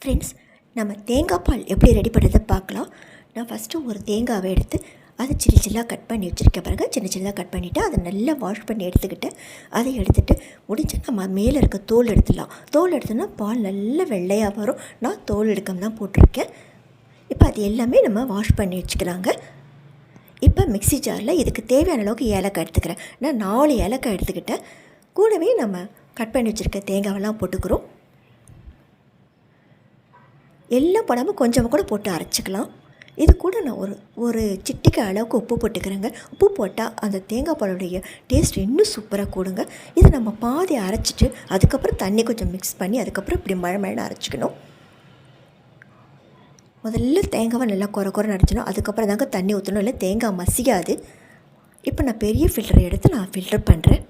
Friends, நம்ம தேங்காய் பால் எப்படி ரெடி பண்ணுறதை பார்க்கலாம். நான் ஃபஸ்ட்டு ஒரு தேங்காவை எடுத்து அதை சின்ன சின்னதாக கட் பண்ணி வச்சுருக்கேன். பாருங்க, சின்ன சின்னதாக கட் பண்ணிவிட்டு அதை நல்லா வாஷ் பண்ணி எடுத்துக்கிட்டு அதை எடுத்துகிட்டு முடிஞ்சு நம்ம மேலே இருக்க தோல் எடுத்துடலாம். தோல் எடுத்தோன்னா பால் நல்லா வெள்ளையாக வரும். நான் தோல் எடுக்காம தான் போட்டிருக்கேன். இப்போ அது எல்லாமே நம்ம வாஷ் பண்ணி வச்சுக்கலாங்க. இப்போ மிக்ஸி ஜாரில் இதுக்கு தேவையான அளவுக்கு ஏலக்காய் எடுத்துக்கிறேன். நான் 4 ஏலக்காய் எடுத்துக்கிட்டேன். கூடவே நம்ம கட் பண்ணி வச்சுருக்க தேங்காவெல்லாம் போட்டுக்கிறோம். எல்லாம் போடாமல் கொஞ்சமாக கூட போட்டு அரைச்சிக்கலாம். இது கூட நான் ஒரு சிட்டிக்கை அளவுக்கு உப்பு போட்டுக்கிறேங்க. உப்பு போட்டால் அந்த தேங்காய் பாலுடைய டேஸ்ட் இன்னும் சூப்பராக கூடுங்க. இதை நம்ம பாதி அரைச்சிட்டு அதுக்கப்புறம் தண்ணி கொஞ்சம் மிக்ஸ் பண்ணி அதுக்கப்புறம் இப்படி மழை அரைச்சிக்கணும். முதல்ல தேங்காவை நல்லா குறை அரைச்சிடும். அதுக்கப்புறம் தாங்க தண்ணி ஊற்றணும், இல்லை தேங்காய் மசியாது. இப்போ நான் பெரிய ஃபில்டரை எடுத்து நான் ஃபில்டர் பண்ணுறேன்.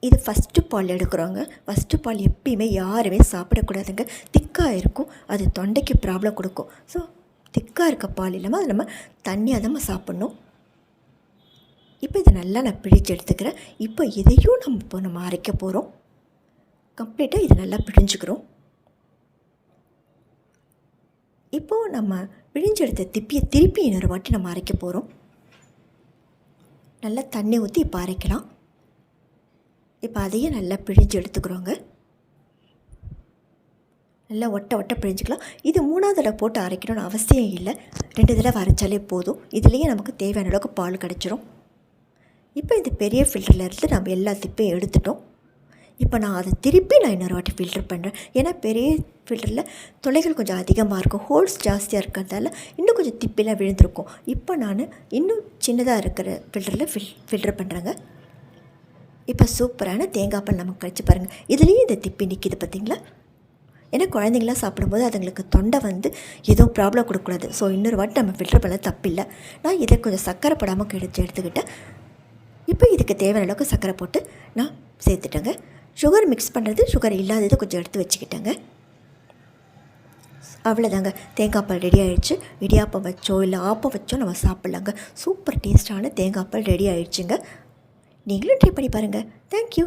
இது ஃபஸ்ட்டு பால் எடுக்கிறோங்க. ஃபஸ்ட்டு பால் எப்பயுமே யாருமே சாப்பிடக்கூடாதுங்க. திக்காக இருக்கும், அது தொண்டைக்கு ப்ராப்ளம் கொடுக்கும். ஸோ திக்காக இருக்க பால் இல்லாமல் அது நம்ம தண்ணியாக தான் நம்ம சாப்பிட்ணும். இப்போ இதை நல்லா நான் பிழிஞ்சு எடுத்துக்கிறேன். இப்போ இதையும் நம்ம அரைக்க போகிறோம். கம்ப்ளீட்டாக இது நல்லா பிழிஞ்சுக்கிறோம். இப்போது நம்ம பிழிஞ்செடுத்த திப்பியை திருப்பி இன்னொரு வாட்டி நம்ம அரைக்க போகிறோம். நல்லா தண்ணி ஊற்றி இப்போ அரைக்கலாம். இப்போ அதையும் நல்லா பிழிஞ்சு எடுத்துக்கிறோங்க. நல்லா ஒட்ட பிழிஞ்சிக்கலாம். இது 3வது தடவை போட்டு அரைக்கணும்னு அவசியம் இல்லை. 2 தடவை அரைச்சாலே போதும். இதுலேயே நமக்கு தேவையான அளவுக்கு பால் கிடச்சிரும். இப்போ இந்த பெரிய ஃபில்டரில் இருந்து நம்ம எல்லா திப்பையும் எடுத்துட்டோம். இப்போ நான் அதை திருப்பி இன்னொரு வாட்டி ஃபில்டர் பண்ணுறேன். ஏன்னா பெரிய ஃபில்டரில் துளைகள் கொஞ்சம் அதிகமாக இருக்கும், ஹோல்ஸ் ஜாஸ்தியாக இருக்கிறதால இன்னும் கொஞ்சம் திப்பிலாம் விழுந்திருக்கும். இப்போ நான் இன்னும் சின்னதாக இருக்கிற ஃபில்டரில் ஃபில்டர் பண்ணுறேங்க. இப்போ சூப்பரான தேங்காய் பால் நமக்கு கழிச்சு பாருங்கள். இதுலேயும் இந்த திப்பி நிற்கிது பார்த்திங்களா. ஏன்னா குழந்தைங்களாம் சாப்பிடும்போது அதுங்களுக்கு தொண்டை எதுவும் ப்ராப்ளம் கொடுக்கக்கூடாது. ஸோ இன்னொரு வாட்டி நம்ம ஃபில்டர் பண்ண தப்பில்லை. நான் இதை கொஞ்சம் சர்க்கரை படாமல் எடுத்துக்கிட்டேன். இப்போ இதுக்கு தேவையான அளவுக்கு சர்க்கரை போட்டு நான் சேர்த்துட்டேங்க. சுகர் மிக்ஸ் பண்ணுறது சுகர் இல்லாதது கொஞ்சம் எடுத்து வச்சுக்கிட்டேங்க. அவ்வளோதாங்க, தேங்காய் பால் ரெடி ஆகிடுச்சு. இடியாப்பம் வச்சோ இல்லை ஆப்பம் வச்சோ நம்ம சாப்பிட்லாங்க. சூப்பர் டேஸ்ட்டான தேங்காய் பால் ரெடி ஆகிடுச்சுங்க. நீங்களும் ட்ரை பண்ணி பாருங்கள். தேங்க்யூ.